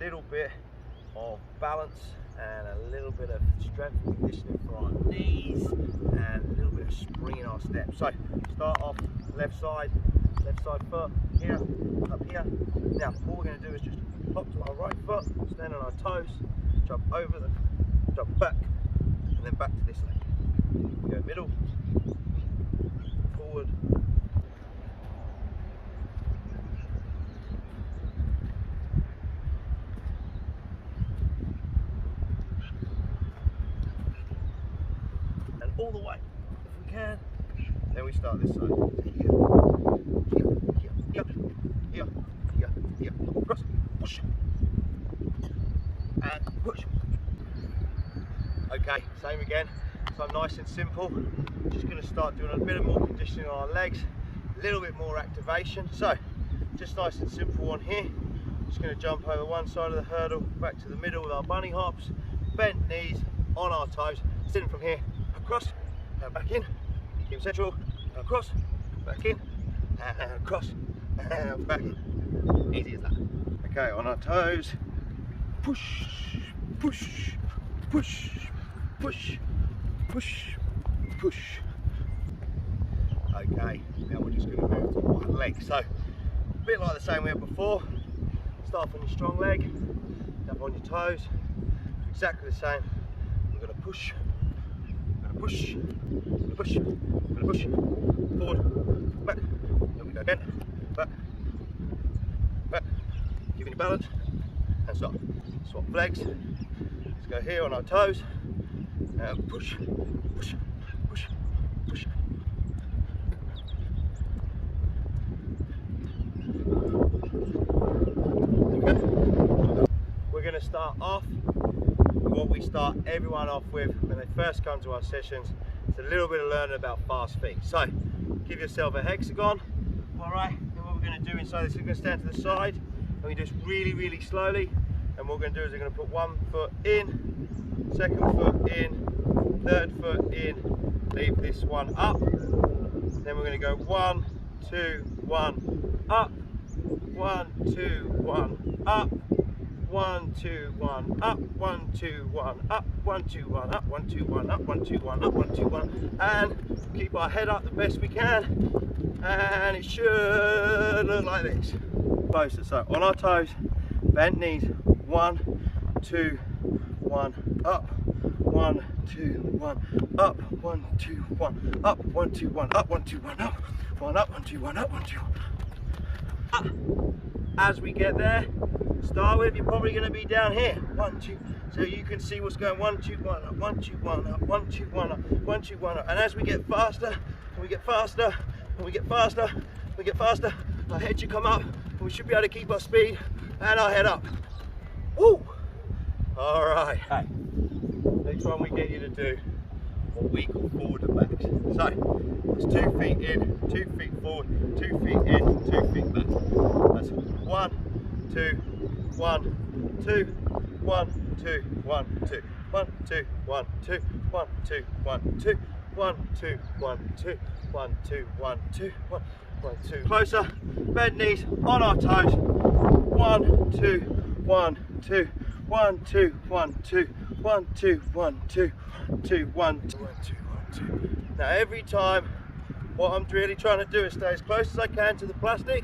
little bit of balance and a little bit of strength and conditioning for our knees and a little bit of spring in our steps. So start off left side foot here, up here. Now all we're going to do is just hop to our right foot, stand on our toes, jump over them, jump back, and then back to this leg. Go middle, forward, and all the way if we can. Then we start this side. Here, cross, push, and push. Okay, same again. So nice and simple. Just going to start doing a bit more conditioning on our legs, a little bit more activation. So just nice and simple on here. Just going to jump over one side of the hurdle, back to the middle with our bunny hops, bent knees on our toes, sitting from here, across, and back in, keep central, across, back in, and across, and back in. Easy as that. Okay, on our toes, push, push, push, push, push, push. Okay, now we're just going to move to one leg. So, a bit like the same way before. Start from your strong leg, jump on your toes, exactly the same. We're going to push, push, push, push, forward, back, then we go again, back, back, giving you balance, and stop. Swap legs, let's go here on our toes, and push, push, push, push. We're going to start off what we start everyone off with when they first come to our sessions. It's a little bit of learning about fast feet. So give yourself a hexagon. All right, then what we're going to do inside this, we're going to stand to the side and we just really slowly, and what we're going to do is we're going to put one foot in, second foot in, third foot in, leave this one up, then we're going to go 1, 2, 1 up, 1, 2, 1 up, 1, 2, 1 up, 1, 2, 1 up, 1, 2, 1 up, 1, 2, 1 up, 1, 2, 1 up, 1, 2, 1, and keep our head up the best we can, and it should look like this. Closer, so on our toes, bent knees, 1, 2, 1 up, 1, 2, 1 up, 1, 2, 1 up, 1, 2, 1 up, 1, 2, 1 up, 1 up, 1, 2, 1 up, 1, 2, 1 up. As we get there, start with, you're probably going to be down here, 1, 2, so you can see what's going 1, 2, 1 up, 1, 2, 1 up, 1, 2, 1 up, 1, 2, 1 up, and as we get faster, and we get faster, and we get faster, and we get faster, our head should come up, and we should be able to keep our speed and our head up. Woo! All right. Hey, next one we get you to do what we call forward and back. So it's 2 feet in, 2 feet forward, 2 feet in, 2 feet back. That's 1, 2, 1, 2, 1, 2, 1, 2, 1, 2, 1, 2, 1, 2, 1, 2, 1, 2, 1, 2, 1, 2, 1, 2, 1, 1, 2. Closer, bend knees on our toes. 1, 2, 1, 2, 1, 2, 1, 2, 1, 2, 1, 2, 2, 1, 2, 1, 2, 1, 2. Now every time, what I'm really trying to do is stay as close as I can to the plastic,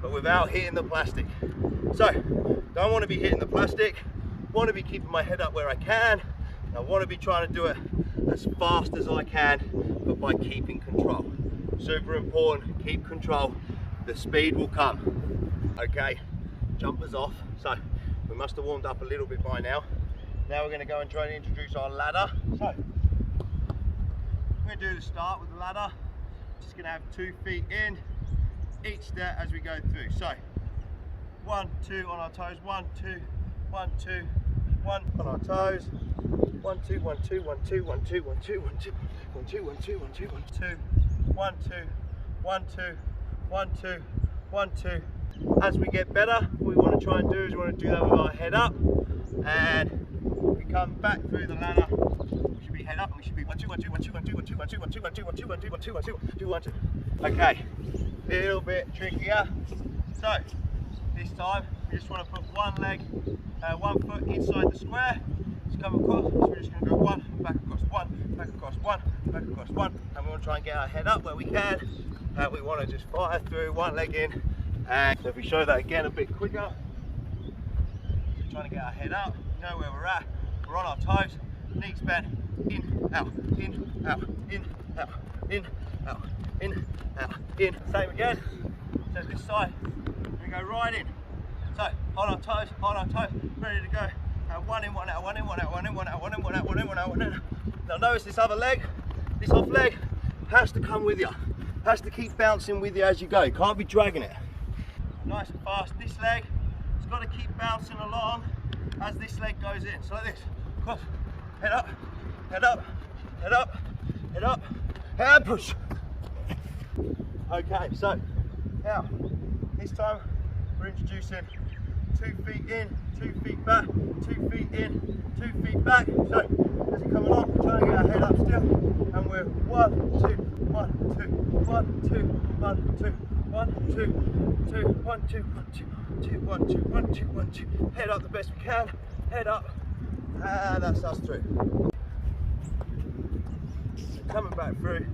but without hitting the plastic. So, don't want to be hitting the plastic, want to be keeping my head up where I can. I want to be trying to do it as fast as I can, but by keeping control. Super important, keep control. The speed will come. Okay, jumpers off. So, we must have warmed up a little bit by now. Now we're going to go and try and introduce our ladder. So, we're going to do the start with the ladder. Just going to have 2 feet in each step as we go through. So, 1, 2 on our toes, 1, 2, 1, 2, 1 on our toes, 1, 2, 1, 2, 1, 2, 1, 2, 1, 2, 1, 2, 1, 2, 1, 2, 1, 2, 1, 2, 1, 2, 1, 2, 1, 2, 1, 2. As we get better, what we want to try and do is we want to do that with our head up, and we come back through the ladder. We should be head up, and we should be 1, 2, 1, 2, 1, 2, 1, 2, 1, 2, 1, 2, 1, 2, 1, 2, 1, 2, 1, 2, 1, 2, 1, 2, 1, 2, 1, 2. Okay, little bit trickier. So this time We just want to put one leg, 1 foot inside the square. Just come across, so we're just going to go one, back across, one, back across, one, back across, one. And we want to try and get our head up where we can. And we want to just fire through, one leg in. And so if we show that again a bit quicker, so trying to get our head up, you know where we're at. We're on our toes, knees bent, in, out, in, out, in, out, in, out, in, out, in. Same again. So this side, we go right in. So on our toes, ready to go. One in, one out, one in, one out, one in, one out, one in, one out, one in, one out, one in. Now notice this other leg, this off leg, has to come with you. Has to keep bouncing with you as you go. You can't be dragging it. Nice and fast. This leg, it's got to keep bouncing along as this leg goes in. So like this. Cross, head up, head up, head up, head up, and push. Okay, so now this time we're introducing 2 feet in, 2 feet back, 2 feet in, 2 feet back. So as you come along, we're trying to get our head up still, and we're 1, 2, 1, 2, 1, 2, 1, 2, 1, 2, 2, 1, 2, 1, 2, 2, 1, 2, 1, 2, 1, 2. Head up the best we can. Head up, and that's us through. So coming back through.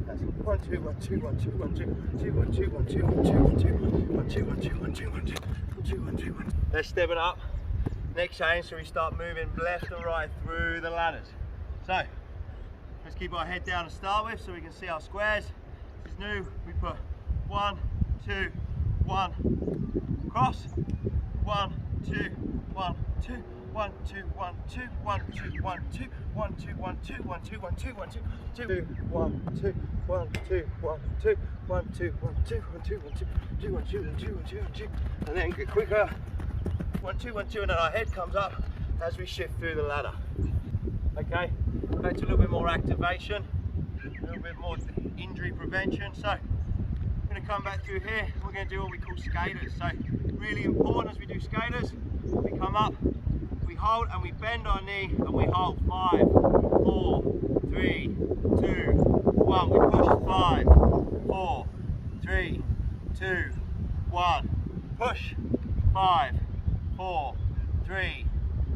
That's 1, 2, 1, 2, 1, 2, 1, 2, 2, 1, 2, 1, 2, 1, 2, 1, 2, 1, 2, 1, 2, 1, 2, 1, 2, 1, 2, 1. Let's step it up. Next change, so we start moving left or right through the ladders. So let's keep our head down to start with, so we can see our squares. This is new. We put 1, 2, 1, cross. 1, 2, 1, 2. 1, 2, 1, 2, 1, 2, 1, 2, 1, 2, 1, 2, 1, 2, 1, 2, 1, 2, 2, 1, 2, 1, 2, 1, 2, 1, 2, 1, 2, 1, 2, 1, 2, 2, 1, 2, 1, 2, 1, 2, 1, 2, and then get quicker. 1, 2, 1, 2, and then our head comes up as we shift through the ladder. Okay, back to a little bit more activation, a little bit more injury prevention. So we're going to come back through here. We're going to do what we call skaters. So really important as we do skaters, we come up, we hold and we bend our knee and we hold 5, 4, 3, 2, 1. We push 5, 4, 3, 2, 1. Push 5, 4, 3,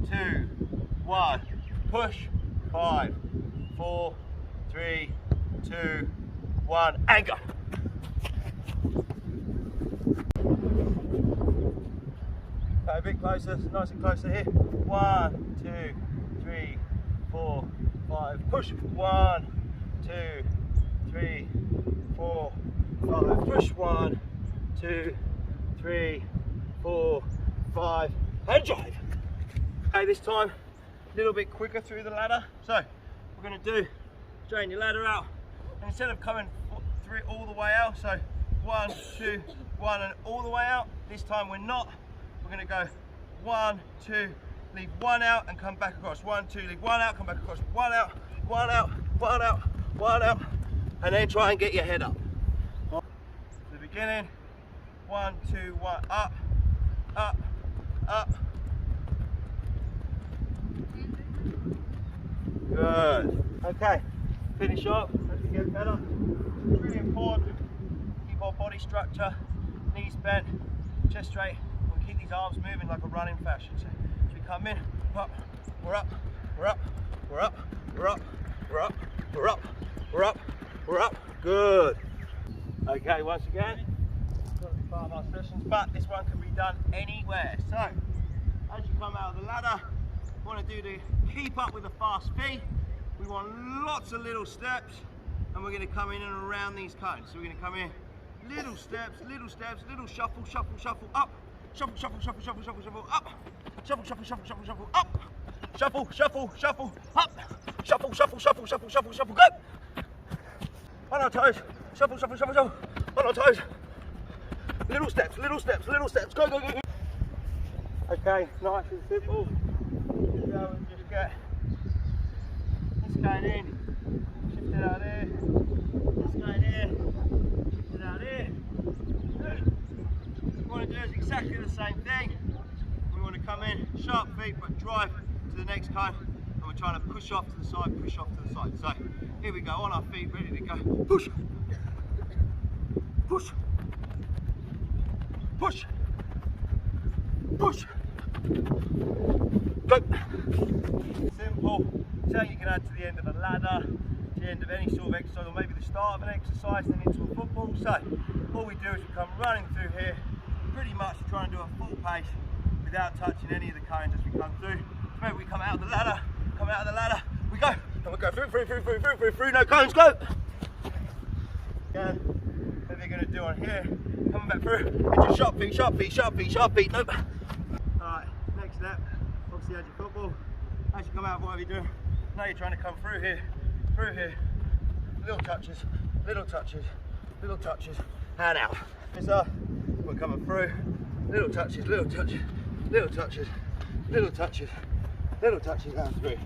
2, 1. Push 5, 4, 3, 2, 1. And go. Okay, a bit closer, nice and closer here. 1, 2, 3, 4, 5. Push. 1, 2, 3, 4, 5. Push. 1, 2, 3, 4, 5. And drive. Okay, this time a little bit quicker through the ladder. So we're going to do, straighten your ladder out, and instead of coming through all the way out, so 1, 2, 1 and all the way out, this time we're not. We're going to go 1, 2, leave 1 out and come back across. 1, 2, leave 1 out, come back across. 1 out, 1 out, 1 out, 1 out, and then try and get your head up. To the beginning, 1, 2, 1, up, up, up. Good. Okay, finish up as we get better. It's really important to keep our body structure, knees bent, chest straight. We'll keep these arms moving like a running fashion. So as we come in, up, we're up, we're up, we're up, we're up, we're up, we're up, we're up, we're up. Good. Okay, once again, it's got to be part of our sessions, but this one can be done anywhere. So as you come out of the ladder, we want to do the keep up with the fast feet. We want lots of little steps, and we're going to come in and around these cones. So we're going to come in, little steps, little shuffle, shuffle, shuffle, up, shuffle, shuffle, shuffle, shuffle, shuffle, shuffle, up, shuffle, shuffle, shuffle, shuffle, shuffle, up, shuffle, shuffle, shuffle, up, shuffle, shuffle, shuffle, shuffle, shuffle, shuffle, go. On our toes, shuffle, shuffle, shuffle, shuffle, on our toes. Little steps, little steps, little steps, go, go, go, go. Okay, nice and simple. So we just get this going in, shift it out there, this going here, shift it out there. Good. What we want to do is exactly the same thing. We want to come in, sharp feet, but drive to the next cone, and we're trying to push off to the side, push off to the side. So here we go, on our feet, ready to go. Push, push, push, push, go. Simple, something you can add to the end of a ladder, to the end of any sort of exercise, or maybe the start of an exercise, then into a football. So all we do is we come running through here, pretty much trying to do a full pace without touching any of the cones as we come through. So maybe we come out of the ladder, we go, and we go through, no cones, go. Again, whatever you're going to do on here, coming back through, into sharp feet, nope. Alright, next step, obviously as your football, as you come out of whatever you're doing, now you're trying to come through here, little touches, and out. So, we're coming through, little touches, and through.